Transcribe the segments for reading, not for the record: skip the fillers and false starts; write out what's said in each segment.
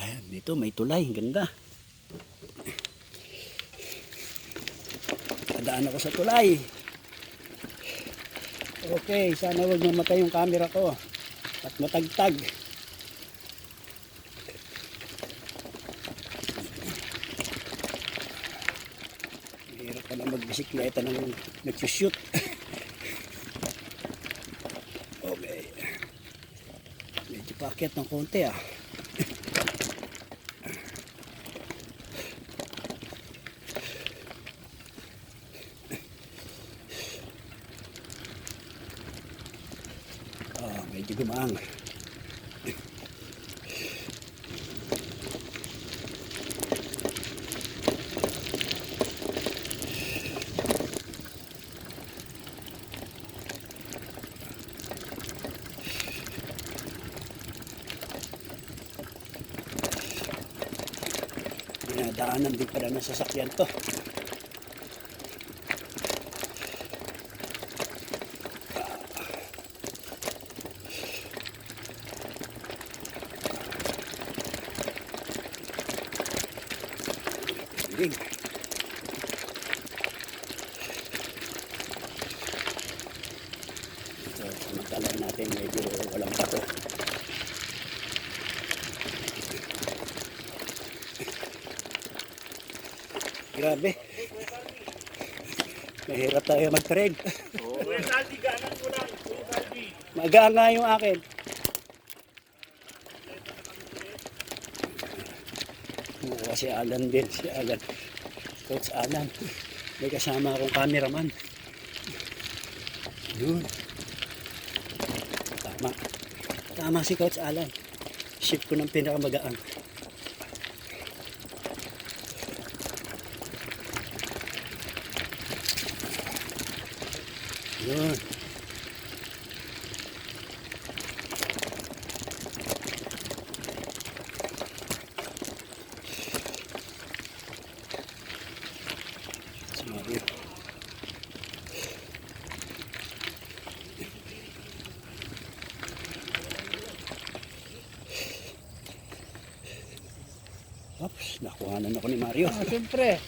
Ayan, dito may tulay. Ganda. Dadaan ako sa tulay. Okay, sana huwag mamatay yung camera ko. At matagtag. Hirap pa na magbisikleta ng nagsushoot. Okay. Medyo paakyat ng konti ah. Medyo gumaang. Dinadaanan din pala ng sasakyan to. Ito, samantalaan natin medyo walang bato. Grabe. Mahirap tayo mag-trade. Magaan nga yung akin. Si Alan din, si Alan. Coach Alan. May kasama akong cameraman. Yun. Tama. Tama si Coach Alan. Ship ko ng pinakamagaang. Yun. Oops, nakuhanan ako ni Mario. Siyempre.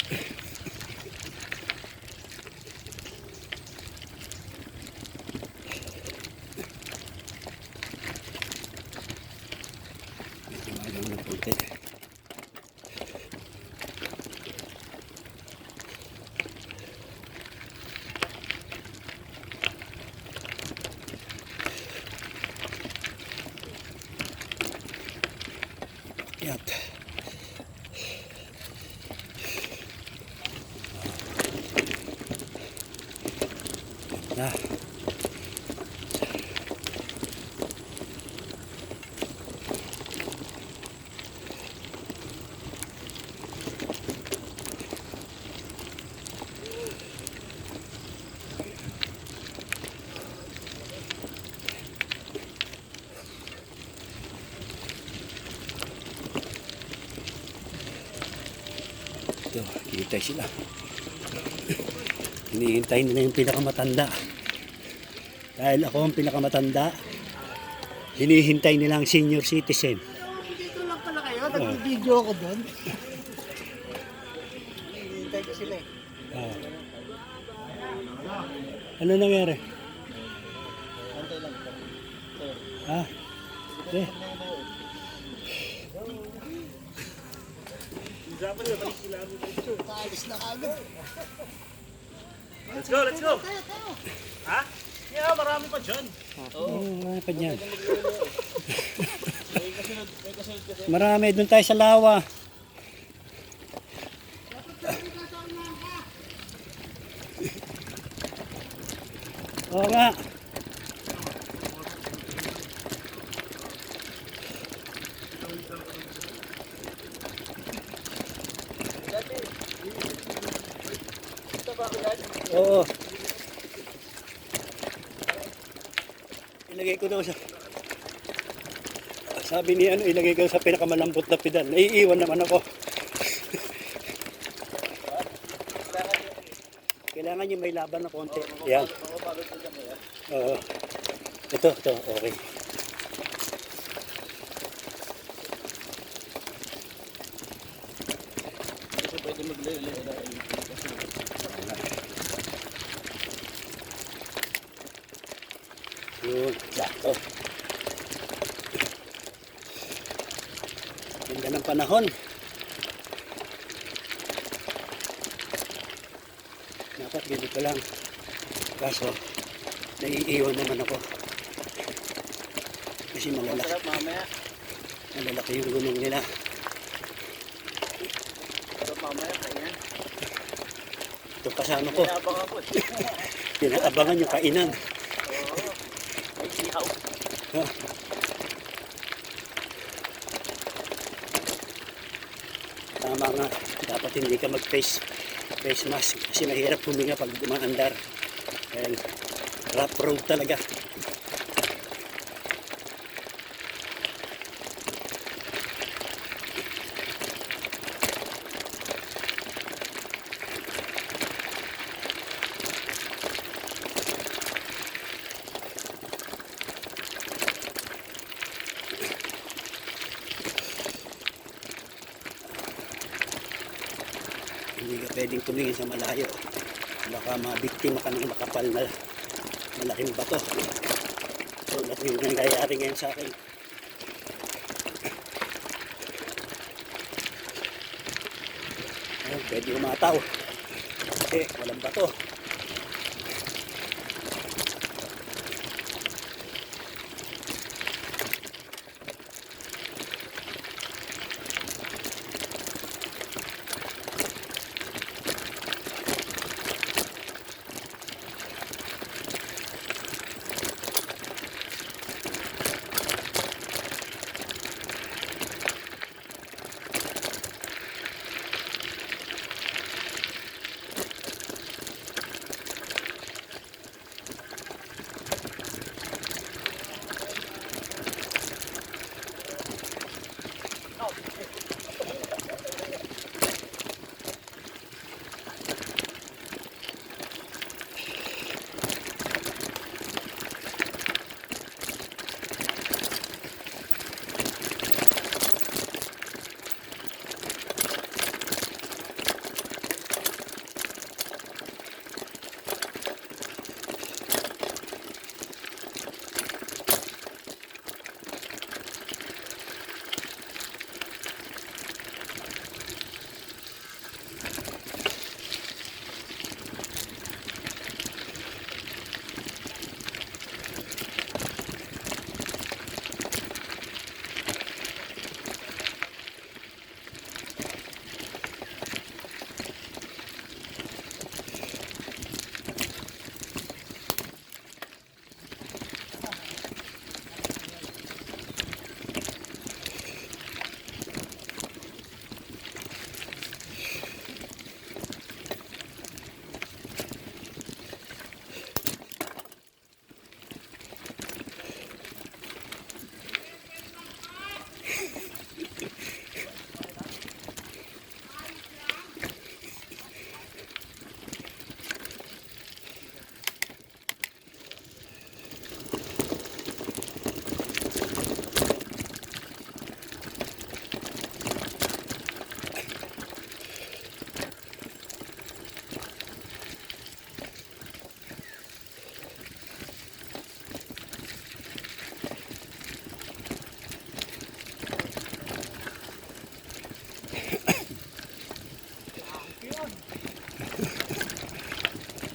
Medyo magaw ng konti. Akyat. Nah. Ito, kita sila. Hinihintay nila yung pinakamatanda. Dahil ako ang pinakamatanda, hinihintay nila ang senior citizen. Dito lang pala kayo, nag-video ako doon. Hinihintay ko sila eh. Ano nangyari? Antay lang. Eh. Paalis na kagad. Let's go, let's go. Ha? Yeah, marami pa dyan. Marami pa dyan. Marami, doon tayo sa lawa. Oo nga. Oo. Ilagay ko daw sa... Sabi ni ano, ilagay ko sa pinakamalambot na pedal. Naiiwan naman ako. Kailangan nyo may laban na konti. Yan. Oo. Ito, okay. Yun, sakto. Ganda ng panahon. Dapat ganito lang. Kaso, naiiwan naman ako. Kasi Masarap mamaya. malalaki yung gulong nila. Masarap mamaya. Kaya. Ito kasama ko. Pinabang ako. Pinaabangan yung kainan. Oo. Ay, sihaw. Ha? Tama nga. Dapat hindi ka mag-face mask. Kasi mahirap huminga pag dumaandar. Dahil rough road talaga. Hindi ka pwedeng tumingin sa malayo. Baka mabiktima ka ng makapal na malaking bato. So, yung nangyayari ngayon sa akin. Ayun, pwede umataw. Kasi walang bato.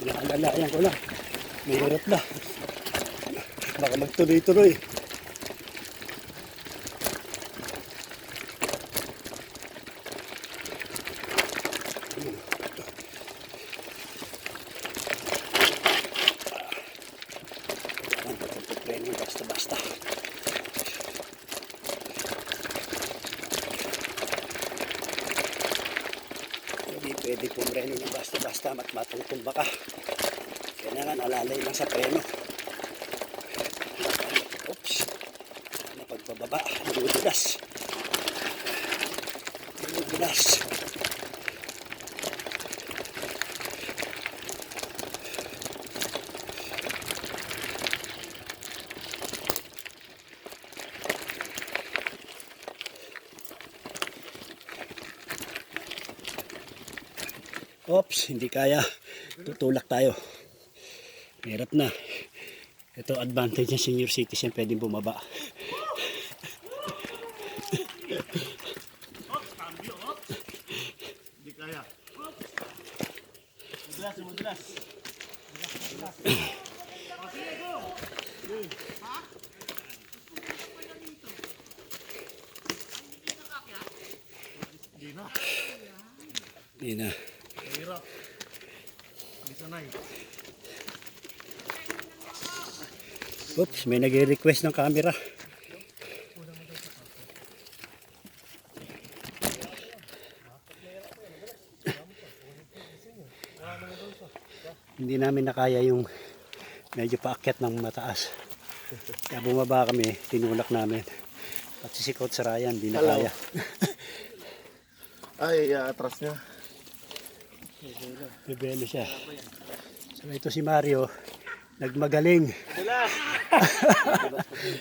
Pinaalalayan ko lang. Mahirap na. Baka magtuloy-tuloy. Basta-basta. Hindi pwede pumreno ng basta-basta at matutumba ka. Kailangan alalay lang sa preno. Oops. Ano pagbababa? Dudulas. Dudulas. Oops, hindi kaya. Tutulak tayo. Hirap na. Ito advantage ng senior citizen, pwedeng bumaba. Cambio, Hindi kaya. Mudulas, mudulas. Hindi na. Hindi na. Mahirap. Hindi sanay. Oops, may nag-request ng camera. Hindi namin nakaya yung medyo paakyat ng mataas. Kaya bumaba kami, tinulak namin. At si Coach Ryan, hindi na Hello. kaya. Ay, atras niya. Bebelo siya. So ito si Mario, nagmagaling.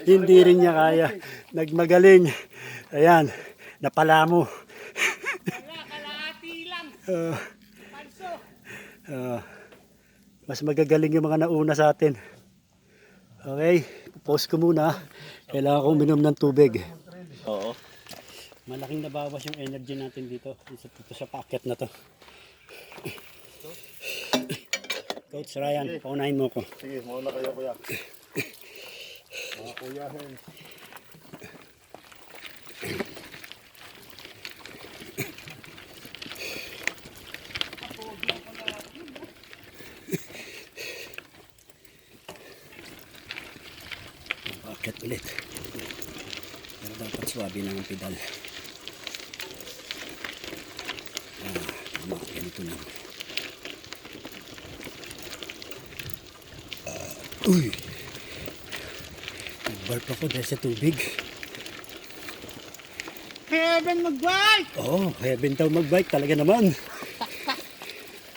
Hindi rin niya kaya. Nagmagaling. Ayan, napalamo. Kalahati lang. Panso. Mas magagaling yung mga nauna sa atin. Okay, pause ko muna. Kailangan kong minom ng tubig. Oo. Malaking nabawas yung energy natin dito. Dito sa packet na to. Coach Ryan, paunahin mo ko. Sige, mauna kayo kuya. Mga kuyahin. Packet ulit. Pero dapat swabe lang ang pedal. Tama, ganito lang. Uy! Nag-barp ako dahil sa tubig. Heaven mag-bike! Oo, heaven daw mag-bike talaga naman.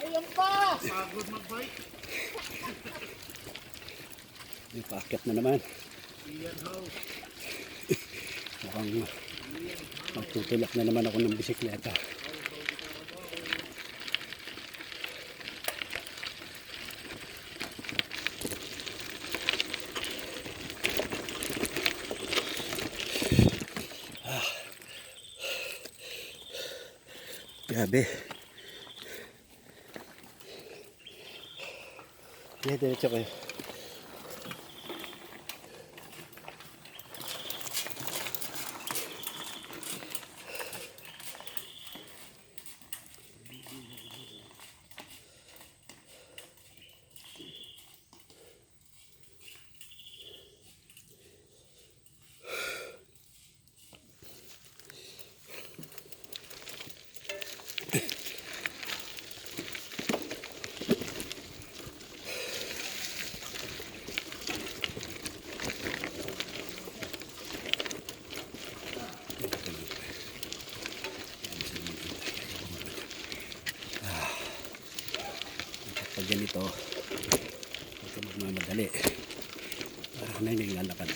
Ayan pa! Pagod mag-bike. May paakyat na naman. Mukhang magtutulak na naman ako ng bisikleta. Grabe. Diretso kayo. Pag ganito, huwag ka magmamadali. Parang na yung lalakad.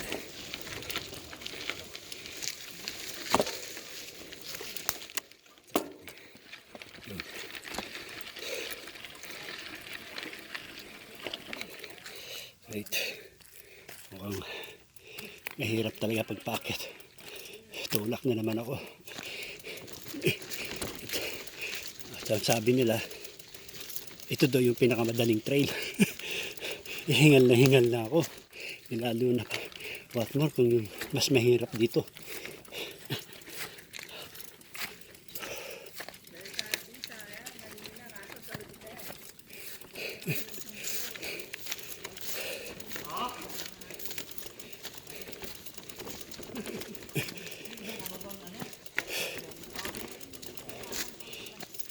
Yun. Wait. Mukhang mahirap talaga pagpakit. Tulak na naman ako. At ang sabi nila, ito daw yung pinakamadaling trail. Hingal na ako. Lalo na what more kung yung mas mahirap dito.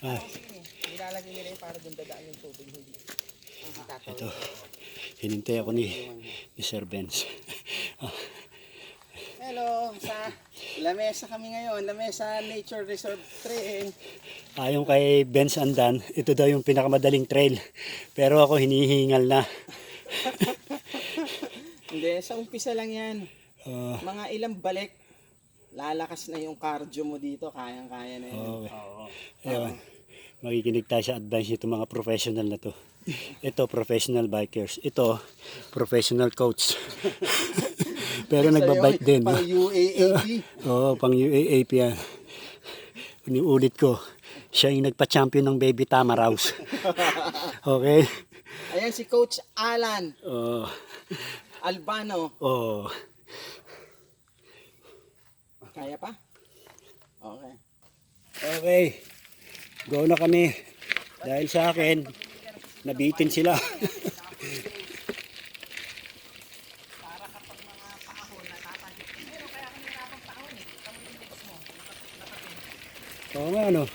Ay, Nilalagay nila yung para doon dadaan yung tubig. Hindi. ito. Hinintay ako ni Sir Benz. Hello, sa lamesa kami ngayon. Lamesa Nature Resort 3. Ayon kay Benz Andan, ito daw yung pinakamadaling trail. Pero ako hinihingal na. Hindi, sa umpisa lang yan. Uh, Mga ilang balik, lalakas na yung cardio mo dito. Kayang-kaya na yun. okay. Ayun. Makikinig tayo sa advice nito mga professional na to. Ito, professional bikers. Ito, professional coach. Pero nagbabike din. Pang UAAP. Oo, pang UAAP yan. Iniulit ko, siya yung nagpa-champion ng Baby Tamaraws. Okay? Ayan si Coach Alan Oo. Albano. Oo. Kaya pa? Okay. Okay. Go na kami. Dahil sa akin, nabitin sila. Oo nga, ano?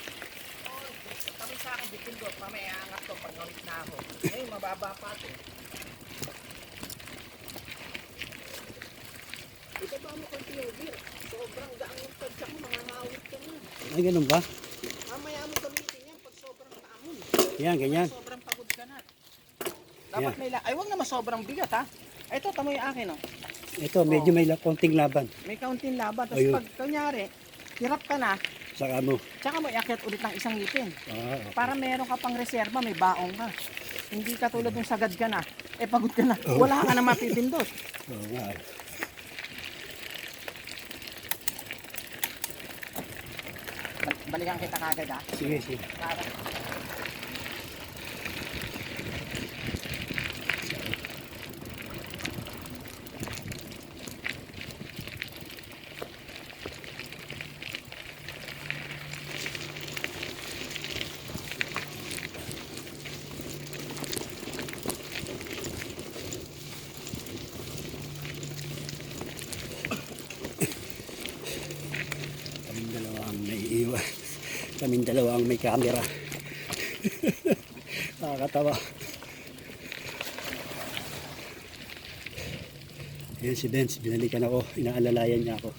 Kami sa akin, bitin ko, mamaya angat to pag ngawit na ako. Eh, mababa pa ito. Ito ba mo konti yung beer? Sobrang daang yung tadya ko, mga ngawit ka na. Ay, ganun ba? Mamaya mo gamitin yan pag sobrang taamon. Yan, ganyan. Sobrang pagod ka na. Dapat may ay wag naman sobrang bigat ha. Ito, tamo yung akin oh. Ito, medyo may konting laban. May kaunting laban. Tapos Ayun. pag kunyari, hirap ka na, Saka mo. tsaka mo iakyat ulit ng isang ngipin. Ah, okay. Para meron ka pang reserba, may baong ka. Hindi ka tulad yung sagad ka na, pagod ka na, wala ka na mapipindot. Oo nga. Balikan kita kagad ha. Sige, sige. Para. Kaming dalawa ang naiiwan. Kaming dalawa ang may camera. Nakakatawa. Ayan si Benz, binalikan ako. Inaalalayan niya ako.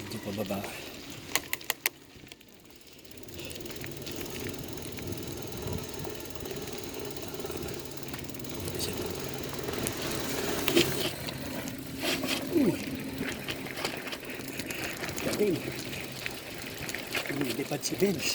Medyo pababa. Galing. Lumilipad si Benz.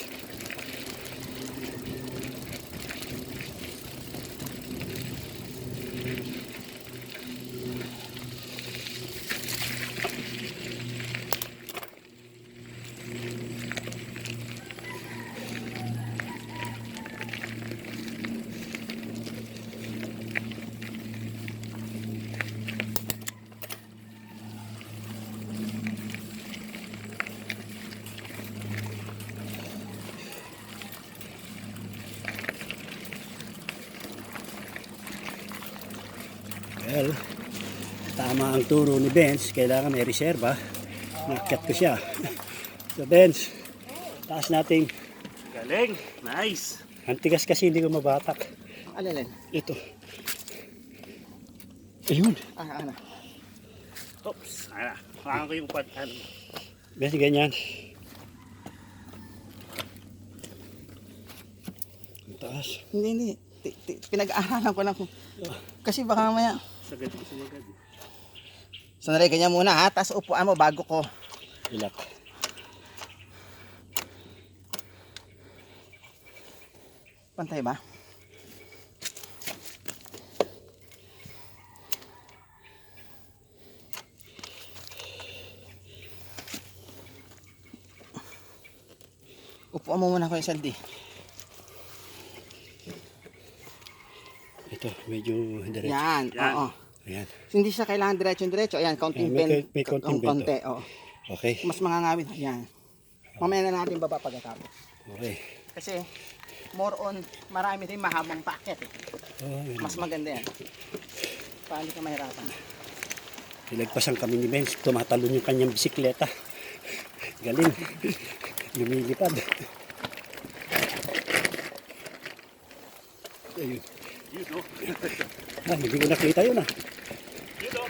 Well, tama ang turo ni Benz. Kailangan may reserba. Nakyat ko siya. So Benz, taas nating. Galing. Nice. Antigas kasi hindi ko mabatak. Alin? Ito. Ayun. Ano? Oops. Hawakan ko yung pad. Benz, ganyan. Ang taas. Hindi. Pinag-aaralan ko lang kung... Kasi baka mamaya... Sagad ko sinagad. Sandali, ganyan muna ha. Tapos upuan mo bago ko. Ilak. Pantay ba? Upuan mo muna ko yung saldi. Ito, medyo diretso. Yan, Yan. oo. Ayan. Hindi siya kailangan diretso-diretso. Ayan, counting Ayan, pen. may konting bend, konti, oo. Okay. Mas mangangawit. Ayan. Mamaya na natin baba pagkatapos. Okay. Kasi, more on, marami din mahabang packet. Eh. Oh, yun. Mas maganda yan. Paano ka mahirapan? Nilagpasan kami ni Benz. Tumatalon yung kanyang bisikleta. Galing. Lumilipad. Ayun. Yun o. Hindi ko nakita yun ah. Yun o.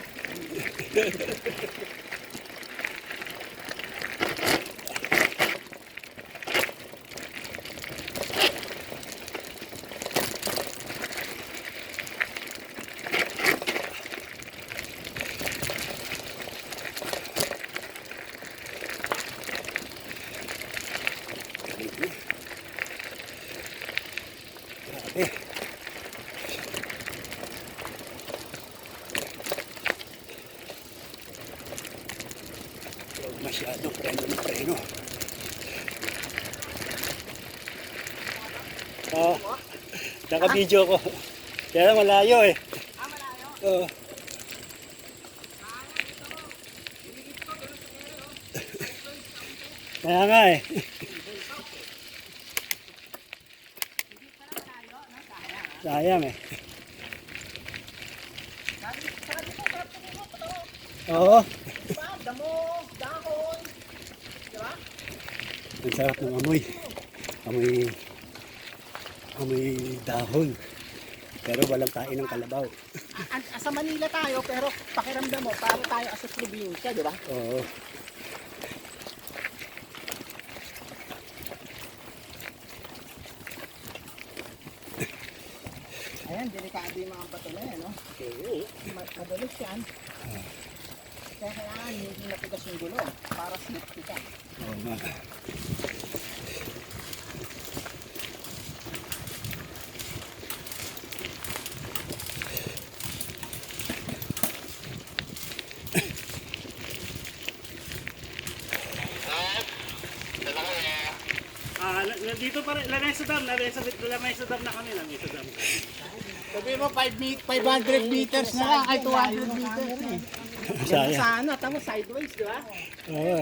Laki. Huwag masyadong preno na preno. Oo. Naka-video ko. Kaya lang malayo eh. Ah, malayo. Oo. Kaya nga eh. Sayang eh. Sabi ko, sarap tumulong ko to. Oo. Diba? Damo, dahon. Diba? Ang sarap ng amoy. Amoy dahon. Pero walang kain ng kalabaw. Sa Manila tayo, pero pakiramdam mo, para tayo as a probinsya, di ba? Oo. Ayan, delikado yung mga bato na yan, no? Madalas yan. Kaya kailangan hindi matigas yung gulo para safety ka. Oo nga. Dito pa rin, lamay sa dam na kami, lamay sa dam. Sabi mo, 500 meters na lang, ay 200 meters na eh. Sayang. Sana, tamo sideways, di ba? Oo.